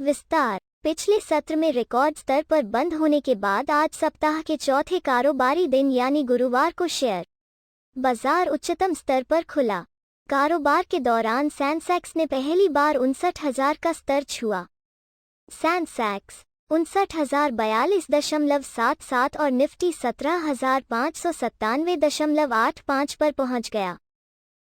विस्तार। पिछले सत्र में रिकॉर्ड स्तर पर बंद होने के बाद आज सप्ताह के चौथे कारोबारी दिन यानी गुरुवार को शेयर बाजार उच्चतम स्तर पर खुला। कारोबार के दौरान सेंसेक्स ने पहली बार 59,000 का स्तर छुआ। सेंसेक्स 59,042.77 और निफ्टी 17,597.85 पर पहुंच गया।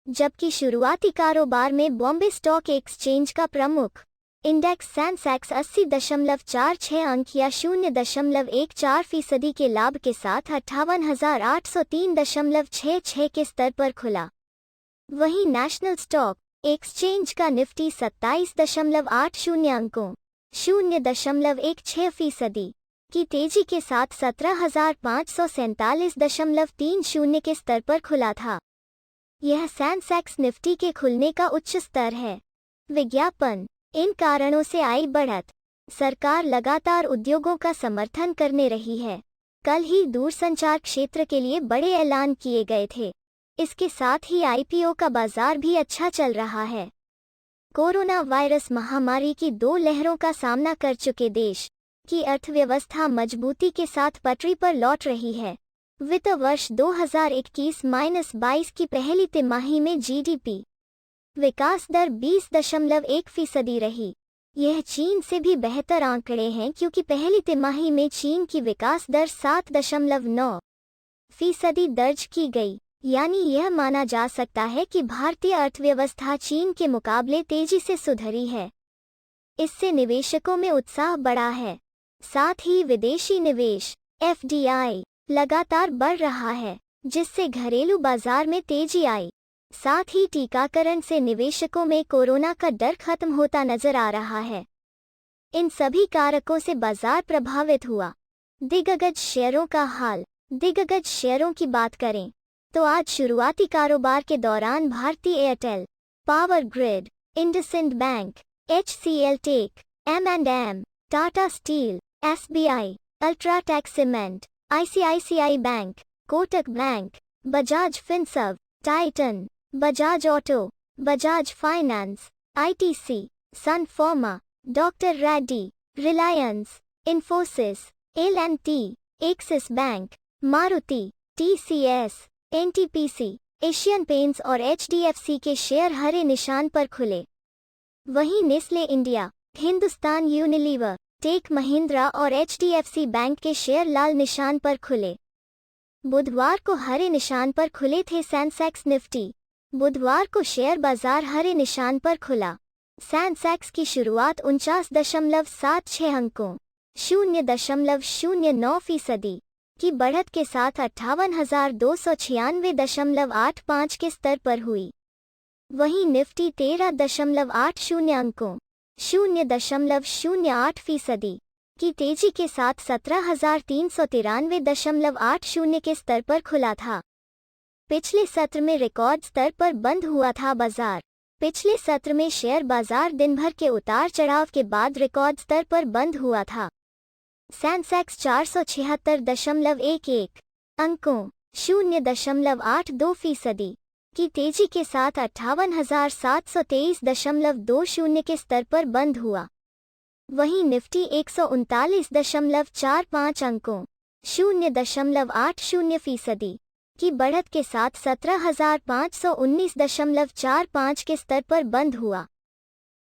जबकि शुरुआती कारोबार में बॉम्बे स्टॉक एक्सचेंज का प्रमुख इंडेक्स सेंसेक्स 80.46 अंक या 0.14% के लाभ के साथ 58,803.66 के स्तर पर खुला। वहीं नेशनल स्टॉक एक्सचेंज का निफ्टी 27.80 अंकों 0.16% की तेजी के साथ 17,547.30 के स्तर पर खुला था। यह सेंसेक्स निफ्टी के खुलने का उच्च स्तर है। विज्ञापन। इन कारणों से आई बढ़त। सरकार लगातार उद्योगों का समर्थन करने रही है। कल ही दूरसंचार क्षेत्र के लिए बड़े ऐलान किए गए थे। इसके साथ ही आईपीओ का बाजार भी अच्छा चल रहा है। कोरोना वायरस महामारी की 2 लहरों का सामना कर चुके देश की अर्थव्यवस्था मजबूती के साथ पटरी पर लौट रही है। वित्त वर्ष 2021-22 की पहली तिमाही में जीडीपी विकास दर 20.1% रही। यह चीन से भी बेहतर आंकड़े हैं क्योंकि पहली तिमाही में चीन की विकास दर 7.9% दर्ज की गई। यानी यह माना जा सकता है कि भारतीय अर्थव्यवस्था चीन के मुकाबले तेजी से सुधरी है। इससे निवेशकों में उत्साह बढ़ा है। साथ ही विदेशी निवेश एफडीआई लगातार बढ़ रहा है, जिससे घरेलू बाजार में तेजी आई। साथ ही टीकाकरण से निवेशकों में कोरोना का डर खत्म होता नजर आ रहा है। इन सभी कारकों से बाजार प्रभावित हुआ। दिग्गज शेयरों का हाल। दिग्गज शेयरों की बात करें तो आज शुरुआती कारोबार के दौरान Bharti Airtel, power grid, IndusInd bank, HCL tech, M&M, Tata steel, SBI, UltraTech cement, ICICI bank, Kotak bank, Bajaj Finserv, Titan, Bajaj auto, Bajaj finance, ITC, Sun Pharma, doctor Reddy, Reliance, Infosys, L&T, Axis bank, Maruti, TCS, NTPC, Asian paints और एचडीएफसी के share हरे निशान पर खुले। वहीं Nestle India, Hindustan Unilever, tech Mahindra और HDFC bank के share लाल निशान पर खुले। बुधवार को हरे निशान पर खुले थे सेंसेक्स निफ्टी। बुधवार को शेयर बाजार हरे निशान पर खुला। सेंसेक्स की शुरुआत 49.76 अंकों 0.09% की बढ़त के साथ 58,296.85 के स्तर पर हुई। वहीं निफ्टी 13.80 अंकों 0.08% की तेजी के साथ 17,393.80 के स्तर पर खुला था। पिछले सत्र में रिकॉर्ड स्तर पर बंद हुआ था बाजार। पिछले सत्र में शेयर बाजार दिन भर के उतार चढ़ाव के बाद रिकॉर्ड स्तर पर बंद हुआ था। सेंसेक्स 476.11 अंकों 0.82% की तेजी के साथ 58,723.20 के स्तर पर बंद हुआ। वहीं निफ्टी 139.45 अंकों 0.80% की बढ़त के साथ 17,519.45 के स्तर पर बंद हुआ।